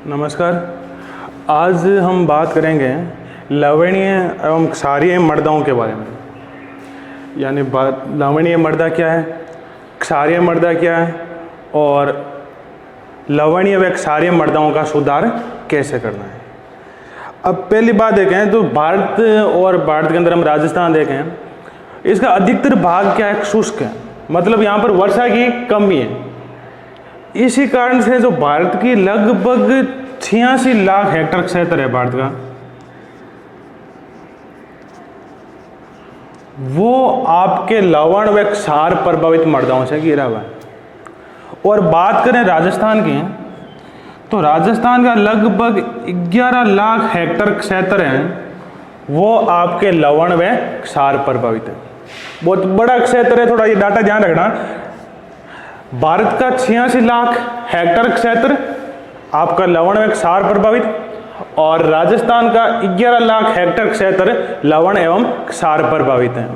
नमस्कार। आज हम बात करेंगे लवणीय एवं क्षारीय मृदाओं के बारे में। यानी लवणीय मृदा क्या है, क्षारीय मृदा क्या है और लवणीय व क्षारीय मृदाओं का सुधार कैसे करना है। अब पहली बात देखें तो भारत के अंदर हम राजस्थान देखें, इसका अधिकतर भाग क्या है, शुष्क है। मतलब यहाँ पर वर्षा की कमी है। इसी कारण से जो भारत की लगभग 86 लाख हेक्टेयर क्षेत्र है भारत का, वो आपके लवण व क्षार प्रभावित मृदाओं से घिरा हुआ है। और बात करें राजस्थान की, तो राजस्थान का लगभग 11 लाख हेक्टेयर क्षेत्र है, वो आपके लवण व क्षार प्रभावित है। बहुत बड़ा क्षेत्र है, थोड़ा ये डाटा ध्यान रखना। भारत का 86 लाख हेक्टेयर क्षेत्र आपका लवण एवं क्षार प्रभावित, और राजस्थान का 11 लाख हेक्टेयर क्षेत्र लवण एवं क्षार प्रभावित है।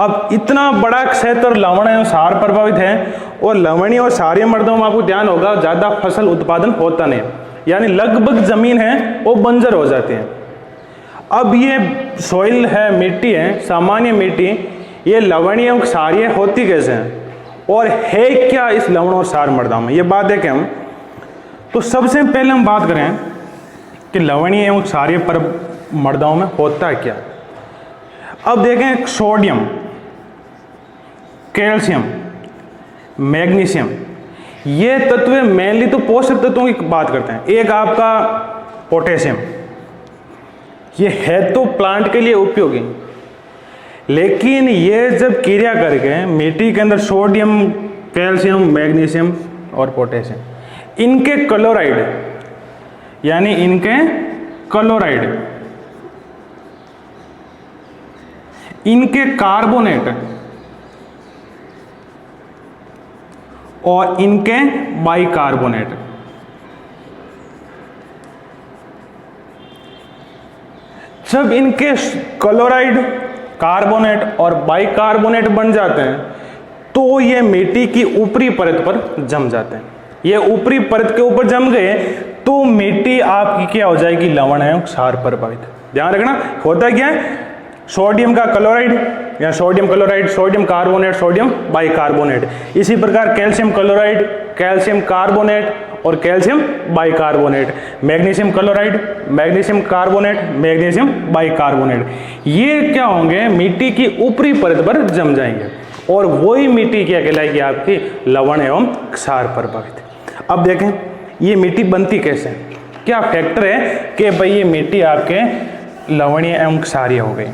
अब इतना बड़ा क्षेत्र लवण एवं क्षार प्रभावित है, और लवणीय और क्षारीय मृदाओं में आपको ध्यान होगा ज़्यादा फसल उत्पादन होता नहीं, यानी लगभग जमीन है वो बंजर हो जाती है। अब ये सॉइल है, मिट्टी है, सामान्य मिट्टी, ये लवणीय एवं क्षारीय होती कैसे है और है क्या इस लवण और क्षार मृदाओं में, ये बात देखें हम। तो सबसे पहले हम बात करें कि लवणीय एवं क्षारीय मृदाओं में होता है क्या। अब देखें, सोडियम, कैल्शियम, मैग्नीशियम, ये तत्व मेनली तो पोषक तत्वों की बात करते हैं। एक आपका पोटेशियम, ये है तो प्लांट के लिए उपयोगी, लेकिन ये जब क्रिया करके मिट्टी के अंदर सोडियम, कैल्शियम, मैग्नीशियम और पोटेशियम, इनके क्लोराइड, यानी इनके क्लोराइड, इनके कार्बोनेट और इनके बाइकार्बोनेट, जब इनके क्लोराइड, कार्बोनेट और बाइकार्बोनेट बन जाते हैं तो ये मिट्टी की ऊपरी परत पर जम जाते हैं। ये ऊपरी परत के ऊपर जम गए तो मिट्टी आपकी क्या हो जाएगी, लवण एवं क्षार प्रभावित। ध्यान रखना, होता क्या है, सोडियम का क्लोराइड या sodium chloride, sodium carbonate, sodium bicarbonate. इसी प्रकार कैल्शियम क्लोराइड, कैल्शियम कार्बोनेट और calcium bicarbonate, magnesium chloride, magnesium carbonate, magnesium bicarbonate, ये क्या होंगे, मिट्टी की ऊपरी परत पर जम जाएंगे और वही मिट्टी क्या कहलाएगी, आपकी लवण एवं क्षार प्रभावित। अब देखें ये मिट्टी बनती कैसे, क्या फैक्टर है कि भाई ये मिट्टी आपके लवणीय एवं क्षारीय हो गई,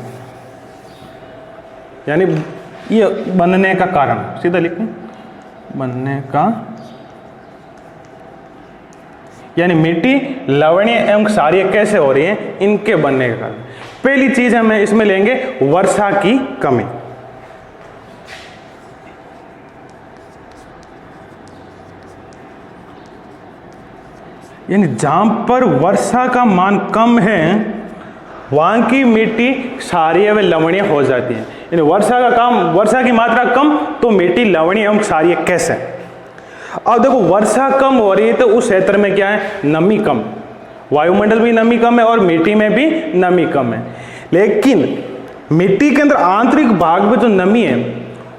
यानी ये बनने का कारण, सीधा लिखें, बनने का, यानी मिट्टी लवणीय एवं क्षारीय कैसे हो रही है, इनके बनने का कारण। पहली चीज हम इसमें लेंगे वर्षा की कमी। यानी जहां पर वर्षा का मान कम है वहां की मिट्टी क्षारीय व लवणीय हो जाती है। यानी वर्षा की मात्रा कम तो मिट्टी लवणीय एवं क्षारीय कैसे। अब देखो, वर्षा कम हो रही है तो उस क्षेत्र में क्या है, नमी कम, वायुमंडल में नमी कम है और मिट्टी में भी नमी कम है। लेकिन मिट्टी के अंदर आंतरिक भाग में जो नमी है,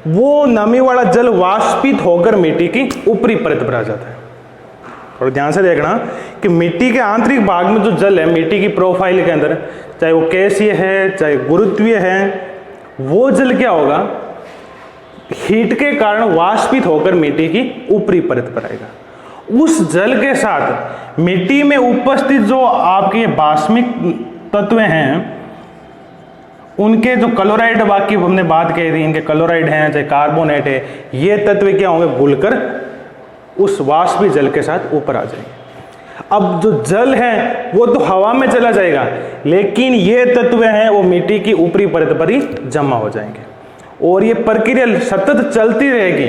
वो नमी वाला जल वाष्पित होकर मिट्टी की ऊपरी परत पर आ जाता है। और ध्यान से देखना कि मिट्टी के आंतरिक भाग में जो जल है, मिट्टी की प्रोफाइल के अंदर, चाहे वो गैसीय है चाहे गुरुत्वीय है, वो जल क्या होगा, हीट के कारण वाष्पित होकर मिट्टी की ऊपरी परत पर आएगा। उस जल के साथ मिट्टी में उपस्थित जो आपके बाष्मिक तत्व हैं, उनके जो क्लोराइड, बाकी हमने बात कही थी, इनके क्लोराइड हैं चाहे कार्बोनेट है, ये तत्व क्या होंगे, घुलकर उस वाष्पित जल के साथ ऊपर आ जाएंगे। अब जो जल है वो तो हवा में चला जाएगा, लेकिन ये तत्व हैं वो मिट्टी की ऊपरी परत पर ही जमा हो जाएंगे और ये प्रक्रिया सतत चलती रहेगी।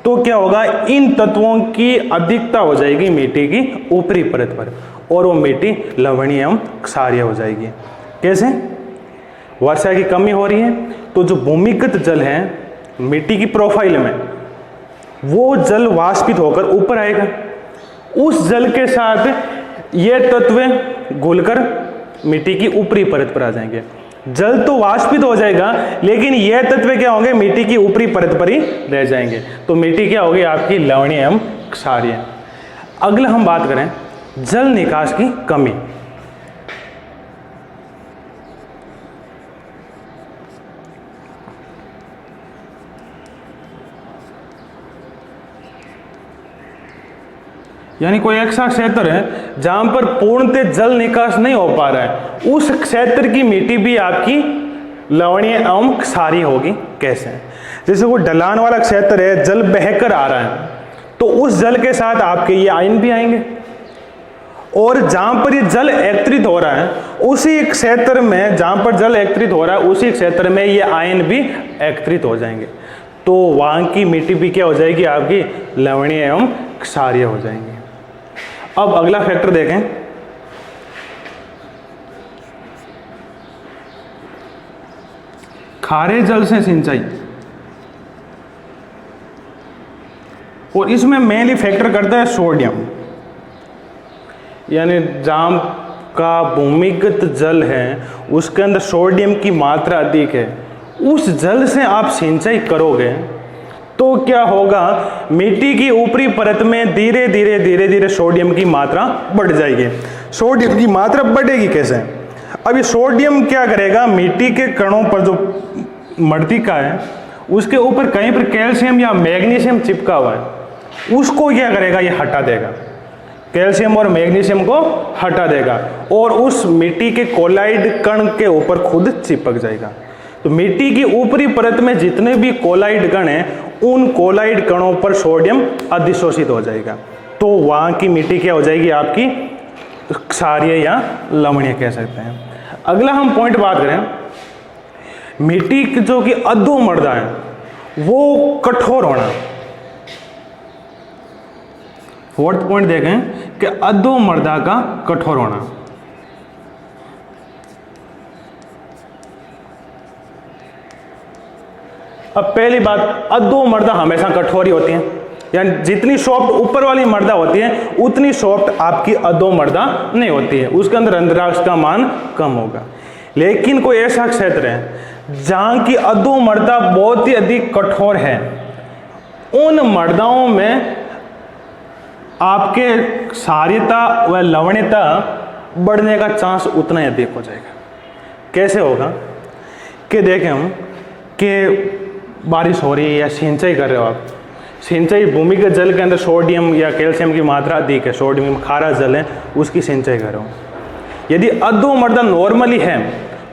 तो क्या होगा, इन तत्वों की अधिकता हो जाएगी मिट्टी की ऊपरी परत पर और वो मिट्टी लवणीय एवं क्षारीय हो जाएगी। कैसे, वर्षा की कमी हो रही है तो जो भूमिगत जल है मिट्टी की प्रोफाइल में, वो जल वाष्पित होकर ऊपर आएगा। उस जल के साथ ये तत्व घुलकर मिट्टी की ऊपरी परत पर आ जाएंगे। जल तो वाष्पित हो जाएगा, लेकिन यह तत्व क्या होंगे, मिट्टी की ऊपरी परत पर ही रह जाएंगे। तो मिट्टी क्या होगी आपकी, लवणीय एवं क्षारीय। अगला हम बात करें जल निकास की कमी। यानी कोई ऐसा क्षेत्र है जहां पर पूर्णतः जल निकास नहीं हो पा रहा है, उस क्षेत्र की मिट्टी भी आपकी लवणीय एवं क्षारीय होगी। कैसे? जैसे वो ढलान वाला क्षेत्र है, जल बहकर आ रहा है, तो उस जल के साथ आपके ये आयन भी आएंगे, और जहां पर ये जल एकत्रित हो रहा है उसी क्षेत्र में, जहां पर जल एकत्रित हो रहा है उसी क्षेत्र में ये आयन भी एकत्रित हो जाएंगे। तो वहां की मिट्टी भी क्या हो जाएगी आपकी, लवणीय एवं क्षारीय हो जाएंगी। अब अगला फैक्टर देखें, खारे जल से सिंचाई। और इसमें मेनली फैक्टर करता है सोडियम। यानी जहां का भूमिगत जल है उसके अंदर सोडियम की मात्रा अधिक है, उस जल से आप सिंचाई करोगे तो क्या होगा, मिट्टी की ऊपरी परत में धीरे धीरे सोडियम की मात्रा बढ़ जाएगी। सोडियम की मात्रा बढ़ेगी कैसे? अब ये सोडियम क्या करेगा, मिट्टी के कणों पर जो मृतिका है उसके ऊपर कहीं पर कैल्शियम या मैग्नीशियम चिपका हुआ है, उसको क्या करेगा, ये हटा देगा। कैल्शियम और मैग्नीशियम को हटा देगा और उस मिट्टी के कोलाइड कण के ऊपर खुद चिपक जाएगा। तो मिट्टी की ऊपरी परत में जितने भी कोलाइड कण हैं उन कोलाइड कणों पर सोडियम अधिशोषित हो जाएगा। तो वहां की मिट्टी क्या हो जाएगी आपकी, क्षारीय या लवणीय कह सकते हैं। अगला हम पॉइंट बात करें, मिट्टी जो कि अधोमृदा है वो कठोर होना। फोर्थ पॉइंट देखें कि अधोमृदा का कठोर होना। अब पहली बात, अधोमृदा हमेशा कठोर ही होती है, यानी जितनी सॉफ्ट ऊपर वाली मृदा होती है उतनी सॉफ्ट आपकी अधोमृदा नहीं होती है, उसके अंदर रंध्रांश का मान कम होगा। लेकिन कोई ऐसा क्षेत्र है जहां की अधोमृदा बहुत ही अधिक कठोर है, उन मृदाओं में आपके क्षारीयता व लवणीयता बढ़ने का चांस उतना ही अधिक हो जाएगा। कैसे होगा कि देखें हम कि बारिश हो रही है या सिंचाई कर रहे हो आप, सिंचाई भूमिगत जल के अंदर सोडियम या कैल्शियम की मात्रा अधिक है, सोडियम खारा जल है, उसकी सिंचाई कर रहे हो। यदि अधोमृदा नॉर्मली है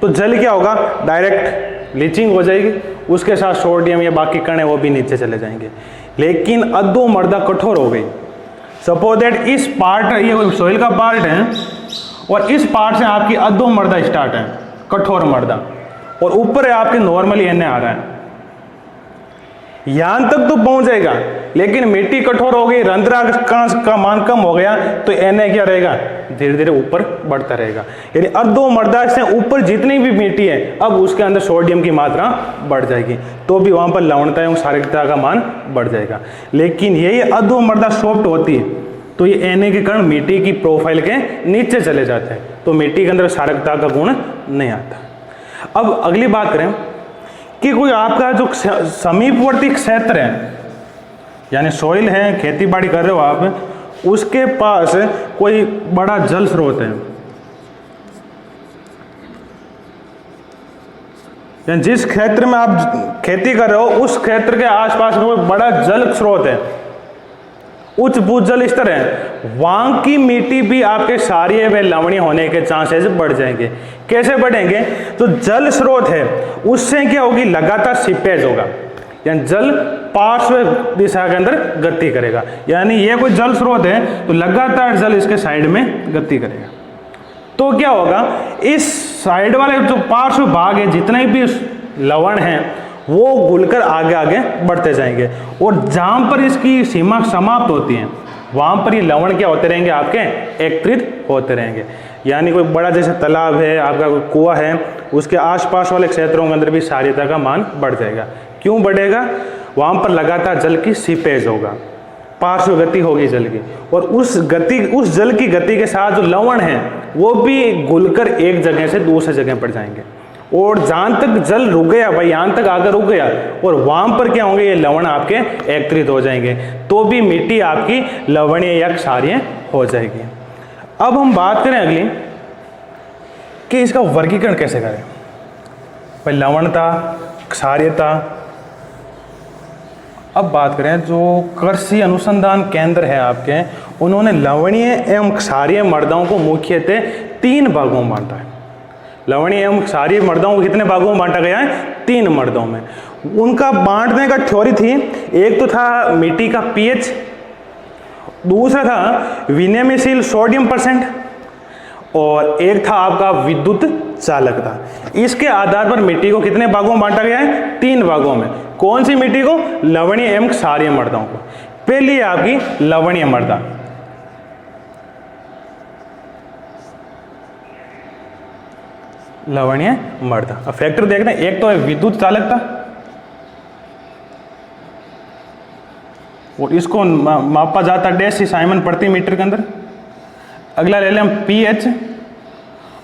तो जल क्या होगा, डायरेक्ट लीचिंग हो जाएगी, उसके साथ सोडियम या बाकी कण है वो भी नीचे चले जाएंगे। लेकिन अधोमृदा कठोर हो गई, सपोज दैट इस पार्ट, ये सोइल का पार्ट है और इस पार्ट से आपकी अधोमृदा स्टार्ट है, कठोर मृदा, और ऊपर है आपके नॉर्मली एन आ रहा है, यहां तक तो पहुंच जाएगा। लेकिन मिट्टी कठोर हो गई, रंध्रांश का मान कम हो गया, तो एन क्या रहेगा, धीरे धीरे ऊपर बढ़ता रहेगा। यानी अधोमृदा से ऊपर जितनी भी मिट्टी है अब उसके अंदर सोडियम की मात्रा बढ़ जाएगी, तो भी वहां पर लवणता एवं क्षारीयता का मान बढ़ जाएगा। लेकिन यही अधोमृदा सॉफ्ट होती है तो ये एन के कारण मिट्टी की प्रोफाइल के नीचे चले जाते हैं, तो मिट्टी के अंदर क्षारीयता का गुण नहीं आता। अब अगली बात करें कि कोई आपका जो समीपवर्ती क्षेत्र है, यानी सॉइल है, खेती बाड़ी कर रहे हो आप, उसके पास कोई बड़ा जल स्रोत है, यानी जिस क्षेत्र में आप खेती कर रहे हो उस क्षेत्र के आसपास में कोई बड़ा जल स्रोत है, उच्च भूजल स्तर है, वहां की मिट्टी भी आपके क्षारीय व लवणीय होने के चांसेस बढ़ जाएंगे। कैसे बढ़ेंगे, तो जल स्रोत है उससे क्या होगी, लगातार सीपेज होगा, यानी जल पार्श्व दिशा के अंदर गति करेगा। यानी ये कोई जल स्रोत है तो लगातार जल इसके साइड में गति करेगा, तो क्या होगा, इस साइड वाले जो पार्श्व भाग है जितने भी लवण हैं वो घुलकर आगे आगे बढ़ते जाएंगे, और जहां पर इसकी सीमा समाप्त होती है वहां पर ये लवण क्या होते रहेंगे, आपके एकत्रित होते रहेंगे। यानी कोई बड़ा जैसे तालाब है, आपका कोई कुआं है, उसके आसपास वाले क्षेत्रों के अंदर भी क्षारीयता का मान बढ़ जाएगा। क्यों बढ़ेगा, वहां पर लगातार जल की सीपेज होगा, पार्श्व गति होगी जल की, और उस जल की गति के साथ जो लवण है वो भी घुलकर एक जगह से दूसरे जगह पर जाएंगे, और जहाँ तक जल रुक गया भाई, यहाँ तक आकर रुक गया, और वहाँ पर क्या होंगे, ये लवण आपके एकत्रित हो जाएंगे, तो भी मिट्टी आपकी लवणीय या क्षारीय हो जाएगी। अब हम बात करें अगली कि इसका वर्गीकरण कैसे करें। भाई लवणता, क्षारीयता। अब बात करें, जो कृषि अनुसंधान केंद्र है आपके, उन्होंने लवणीय एवं क्षारीय मृदाओं को मुख्यतः 3 भागों में बांटा है। लवणीय एवं क्षारीय मृदाओं को कितने भागों में बांटा गया है? 3 मृदाओं में। उनका बांटने का थ्योरी थी, एक तो था मिट्टी का पीएच, दूसरा था विनिमयशील सोडियम परसेंट, और एक था आपका विद्युत चालकता। इसके आधार पर मिट्टी को कितने भागों में बांटा गया है? 3 भागों में। कौन सी मिट्टी को? लवणीय एवं क्षारीय मृदाओं को। पहली आपकी लवणीय मृदा। लवणीय मृदा, अब फैक्टर देखते हैं। एक तो है विद्युत चालकता, और इसको मापा जाता है डेसी साइमन प्रति मीटर के अंदर। अगला ले लें हम पीएच,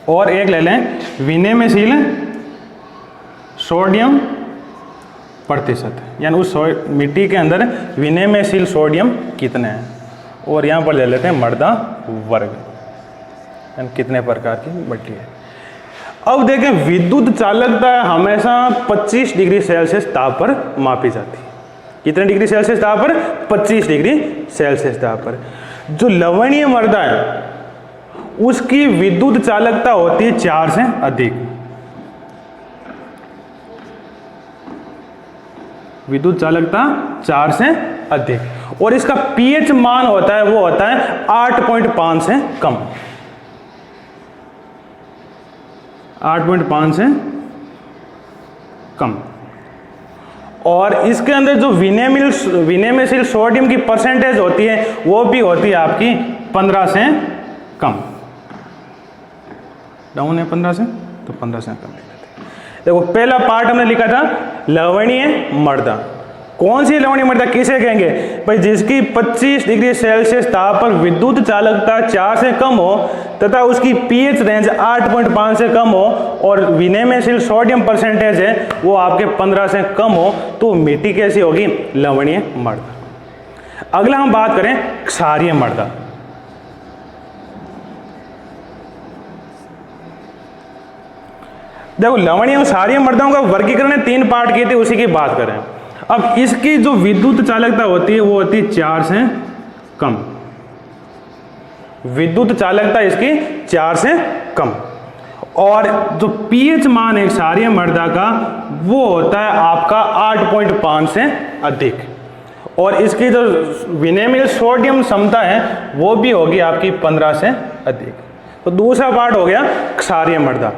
और एक ले लें विनिमयशील सोडियम प्रतिशत, यानी उस मिट्टी के अंदर विनिमयशील सोडियम कितने हैं, और यहाँ पर ले लेते हैं मृदा वर्ग, यानी कितने प्रकार की मिट्टी है। अब देखें, विद्युत चालकता हमेशा 25 डिग्री सेल्सियस ताप पर मापी जाती है। कितने डिग्री सेल्सियस ताप पर? 25 डिग्री सेल्सियस ताप पर। जो लवणीय मृदा है उसकी विद्युत चालकता होती है 4 से अधिक। विद्युत चालकता 4 से अधिक, और इसका पीएच मान होता है, वो होता है 8.5 से कम। 8.5 से कम। और इसके अंदर जो विनिमयशील सोडियम की परसेंटेज होती है वो भी होती है आपकी 15 से कम। डाउन है 15 से, तो 15 से कम। देखो, पहला पार्ट हमने लिखा था लवणीय मृदा। कौन सी लवणीय मृदा किसे कहेंगे भाई? जिसकी 25 डिग्री सेल्सियस ताप पर विद्युत चालकता 4 से कम हो तथा उसकी पीएच रेंज 8.5 से कम हो, और विनिमयशील सोडियम परसेंटेज है वो आपके 15 से कम हो, तो मिट्टी कैसी होगी? लवणीय मृदा। अगला हम बात करें क्षारीय मृदा। देखो, लवणीय और क्षारीय मृदाओं का वर्गीकरण 3 पार्ट किए थे, उसी की बात करें। अब इसकी जो विद्युत चालकता होती है वो होती है 4 से कम। विद्युत चालकता इसकी 4 से कम, और जो पीएच मान है क्षारीय मृदा का वो होता है आपका 8.5 से अधिक, और इसकी जो विनिमय सोडियम क्षमता है वो भी होगी आपकी 15 से अधिक। तो दूसरा पार्ट हो गया क्षारीय मृदा,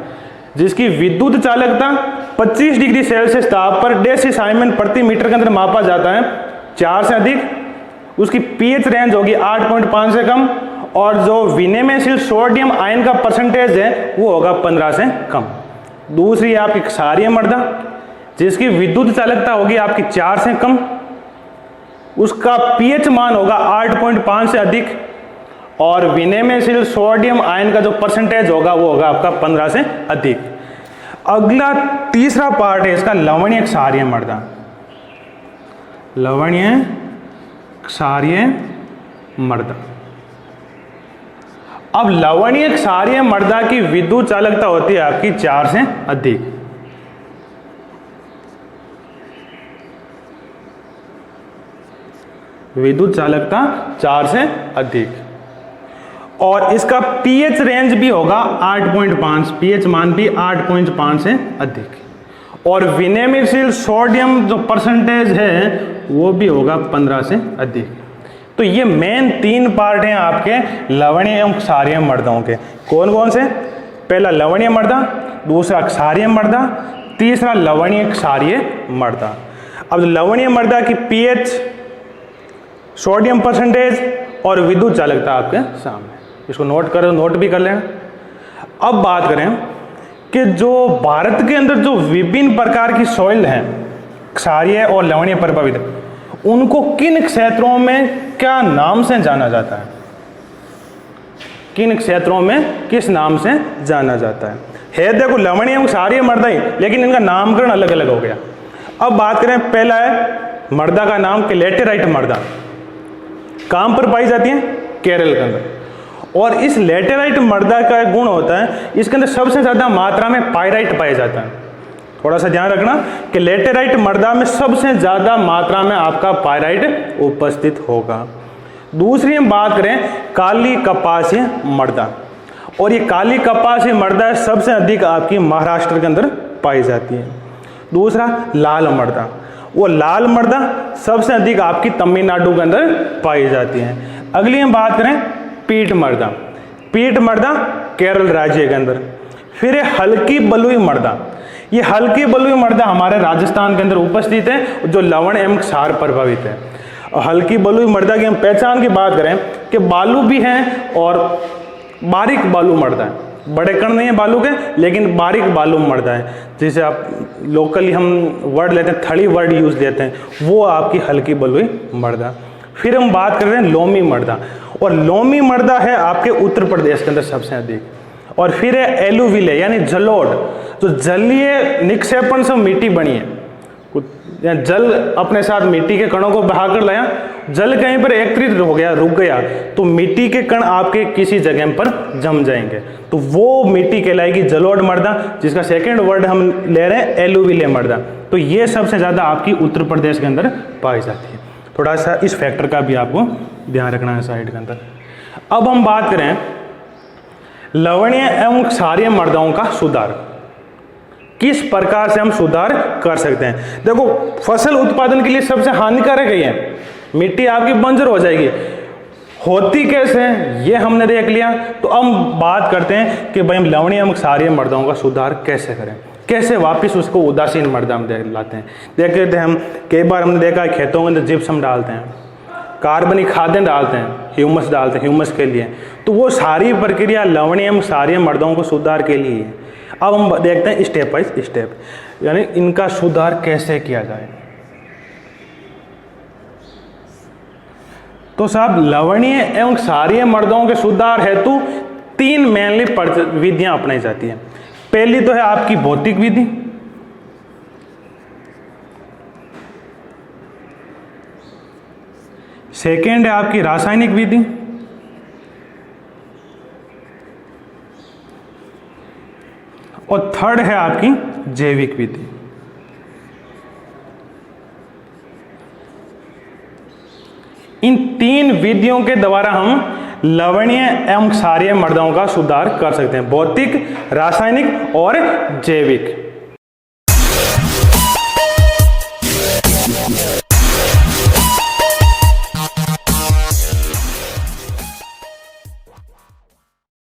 जिसकी विद्युत चालकता 25 डिग्री सेल्सियस ताप पर डेसी साइमन प्रति मीटर के अंदर मापा जाता है 4 से अधिक। उसकी पीएच रेंज होगी 8.5 से कम, और जो विनिमयशील सोडियम आयन का परसेंटेज है वो होगा 15 से कम। दूसरी आपकी क्षारीय मृदा, जिसकी विद्युत चालकता होगी आपकी 4 से कम, उसका पीएच मान होगा 8.5 से अधिक, और विनिमयशील सोडियम आयन का जो परसेंटेज होगा वो होगा आपका 15 से अधिक। अगला तीसरा पार्ट है इसका लवणीय क्षारीय मृदा। लवणीय क्षारीय मृदा। अब लवणीय क्षारीय मृदा की विद्युत चालकता होती है आपकी 4 से अधिक। विद्युत चालकता 4 से अधिक, और इसका पीएच रेंज भी होगा 8.5, पीएच मान भी 8.5 से अधिक, और विनिमयशील सोडियम जो परसेंटेज है वो भी होगा 15 से अधिक। तो ये मेन 3 पार्ट हैं आपके लवणीय एवं क्षारीय मृदाओं के। कौन कौन से? पहला लवणीय मृदा, दूसरा क्षारीय मृदा, तीसरा लवणीय क्षारीय मृदा। अब लवणीय मृदा की पीएच, सोडियम परसेंटेज और विद्युत चालकता आपके सामने, इसको नोट भी कर लें। अब बात करें कि जो भारत के अंदर जो विभिन्न प्रकार की सॉइल हैं, क्षारीय और लवणीय प्रभावित, उनको किन क्षेत्रों में क्या नाम से जाना जाता है? किन क्षेत्रों में किस नाम से जाना जाता है देखो लवणीय एवं क्षारीय मृदा ही, लेकिन इनका नामकरण अलग अलग हो गया। अब बात करें, पहला है मृदा का नाम कि लैटेराइट मृदा कहां पर पाई जाती है? केरल के अंदर। और इस लैटेराइट मृदा का एक गुण होता है, इसके अंदर सबसे ज्यादा मात्रा में पायराइट पाया जाता है। थोड़ा सा ध्यान रखना कि लैटेराइट मृदा में सबसे ज्यादा मात्रा में आपका पायराइट उपस्थित होगा। दूसरी हम बात करें काली कपासीय मृदा, और ये काली कपासीय मृदा सबसे अधिक आपकी महाराष्ट्र के अंदर पाई जाती है। दूसरा लाल मृदा, वो लाल मृदा सबसे अधिक आपकी तमिलनाडु के अंदर पाई जाती है। अगली हम बात करें पीट मृदा, पीट मृदा केरल राज्य के अंदर। फिर है हल्की बलुई मृदा, ये हल्की बलुई मृदा हमारे राजस्थान के अंदर उपस्थित है, जो लवण एवं क्षार प्रभावित है। और हल्की बलुई मृदा की हम पहचान की बात करें कि बालू भी हैं और बारीक बालू मृदा है, बड़े कण नहीं है बालू के, लेकिन बारीक बालू मृदा है, जिसे आप लोकली हम वर्ड लेते हैं, थड़ी वर्ड यूज लेते हैं, वो आपकी हल्की बलुई मृदा। फिर हम बात कर रहे हैं लोमी मृदा, और लोमी मृदा है आपके उत्तर प्रदेश के अंदर सबसे अधिक। और फिर है एलुविले यानी जलोढ़, जो जलीय निक्षेपण से मिट्टी बनी है, जल अपने साथ मिट्टी के कणों को बहाकर लाया, जल कहीं पर एकत्रित हो गया, रुक गया, तो मिट्टी के कण आपके किसी जगह पर जम जाएंगे, तो वो मिट्टी कहलाएगी जलोढ़ मृदा, जिसका सेकंड वर्ड हम ले रहे हैं एलुविले मृदा। तो ये सबसे ज्यादा आपकी उत्तर प्रदेश के अंदर पाई जाती है। थोड़ा सा इस फैक्टर का भी आपको ध्यान रखना है साइड के अंदर। अब हम बात करें लवणीय एवं क्षारीय मृदाओं का सुधार, किस प्रकार से हम सुधार कर सकते हैं। देखो फसल उत्पादन के लिए सबसे हानिकारक है, मिट्टी आपकी बंजर हो जाएगी, होती कैसे ये हमने देख लिया। तो अब बात करते हैं कि भाई हम लवणीय एवं क्षारीय मृदाओं का सुधार कैसे करें, कैसे वापस उसको उदासीन मृदा में लाते हैं। देखते थे हम कई बार हमने देखा है खेतों के अंदर जिप्सम डालते हैं, कार्बनिक खाद्यान्न डालते हैं, ह्यूमस डालते हैं ह्यूमस के लिए, तो वो सारी प्रक्रिया लवणीय एवं क्षारीय मृदाओं को सुधार के लिए है। अब हम देखते हैं स्टेप बाय स्टेप, यानी इनका सुधार कैसे किया जाए। तो साहब लवणीय एवं क्षारीय मृदाओं के सुधार हेतु तीन मेनली विधियां अपनाई जाती है। पहली तो है आपकी भौतिक विधि, सेकेंड है आपकी रासायनिक विधि, और थर्ड है आपकी जैविक विधि। इन तीन विधियों के द्वारा हम लवणीय एवं क्षारीय मृदाओं का सुधार कर सकते हैं, भौतिक, रासायनिक और जैविक।